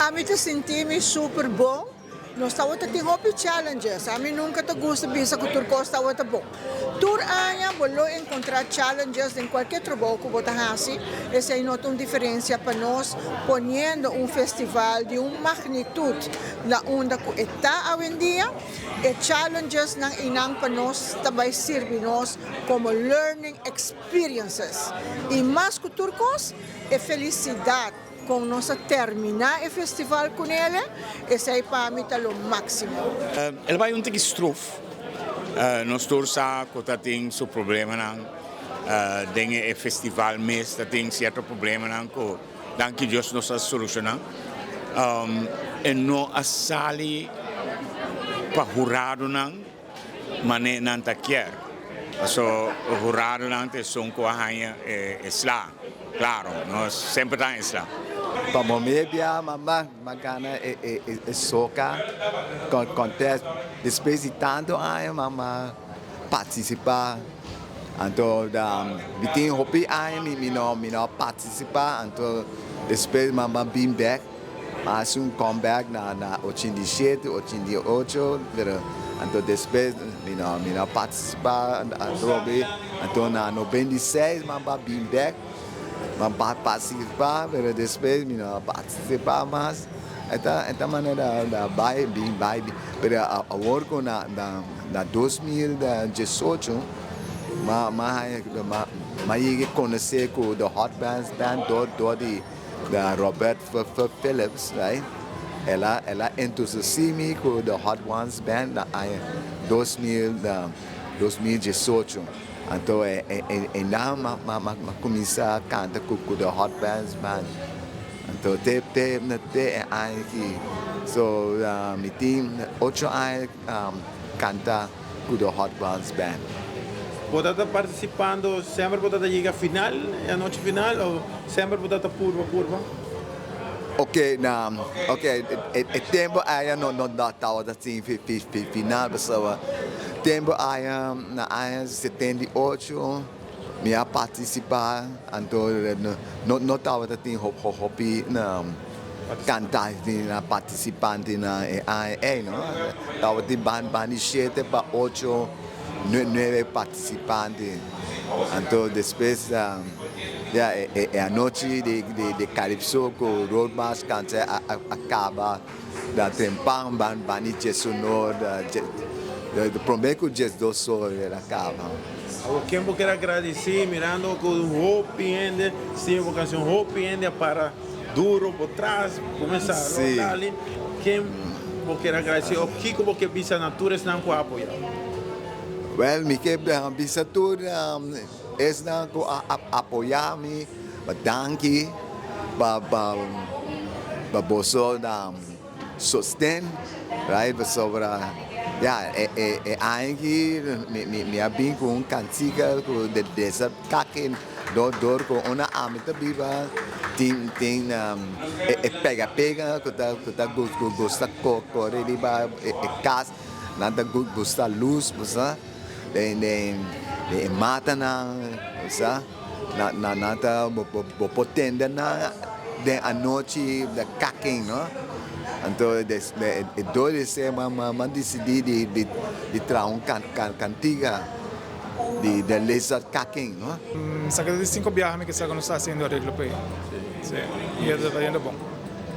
A mim te senti-me super bom. Nós estamos tendo hobby challenges. A mim nunca te gusta bisa que o Costa está bom. Tur año vou encontrar challenges em qualquer trabalho que você faça. Essa é uma diferença para nós, poniendo festival de magnitude na onda que está hoje em dia. E challenges não inang para nós também serve nós como learning experiences. E mais que turcos é felicidade. Com nós terminar o festival com ele, esse é para mim o máximo. Ele vai um pouco struf. Nós todos sabemos que tem seu problema dentro do festival, mas tem certo problema que Deus nos soluciona. E não a sali para jurado mas não te quer. So jurado não te são com a rainha Islam. Claro, nós sempre estamos Islam. Para momento, magana é soca, acontece depois de tanto anos, mamãe participar, então tem hobby anos, me não participar, então depois mamãe bem back, mas comeback na 87, 88, então depois me não participar, então na 96 mamãe bem back. Participar, mas depois não participar mais. Esta maneira da baile, mas agora na 2018, mas conhecer com the Hot Bands Band da Robert Phillips, right? Ela entusiasme com the Hot Ones Band na 2018. Então, não começar a cantar com o Hot Bands Band. Então, tem aqui, so, me tem 8 anos cantar com o Hot Bands Band. Você está participando sempre para chegar à final, a noite final, ou sempre para estar curva? Ok, o tempo aí não estava assim final, pessoal. Tempo aí na 78 me a participar, então não estava assim hobby na cantar na participante na aí não, estava de band 7 para 8 9 participantes, então depois a noite de Calypso com o Road March acaba da tempão bani sonoro do primeiro que o jazz do sol acaba. O que eu quero agradecer, mirando com o Hope ainda, sim, uma canção Hope ainda para duro por trás, começar a rodar ali. Quem eu quero agradecer, o que você pensa na tour estão com apoio? Well, me que bisa tour não com apoiar-me, danke, para você da sustento, right, sobre aqui me abin com cantiga com dessa caquem dor com uma amita viva tem pega que tá gosta correr de ba casa nada gosta luz você de mata na nada potente na de a noite da caquem não. Então, dois decidi de trazer cantiga de Lizard Cacking, ¿no? Saca de 5 viajes que Saca nos está haciendo arreglo para sí. Y está yendo bom.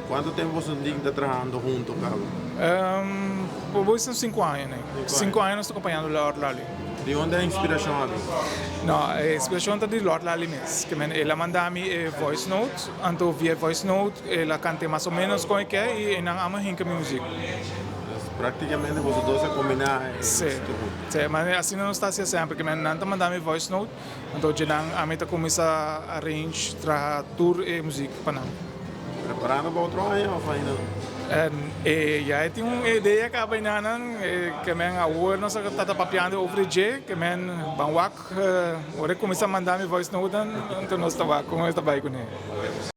Quanto tempo você está trabalhando junto, Carlos? Hoje são 5 anos, né? 5 anos estou acompanhando o Lord Lally. De onde é a inspiração ali? Não, a inspiração está de Lord Lally mesmo. Ela manda-me voice note, então via voice note, ela canta mais ou menos como é que é e não ama rinca minha música. Praticamente vocês dois a combinar. Sim, mas assim não está assim sempre, porque não está mandando voice note, então já a meta começa a arrange, trabalhar tour e música para nós. Preparando para outro ano ou ainda não? Já tem uma ideia que a banana que agora nós estamos papiando over o dia, que banwak, agora começa a mandar-me voice note, então nós estamos com ele.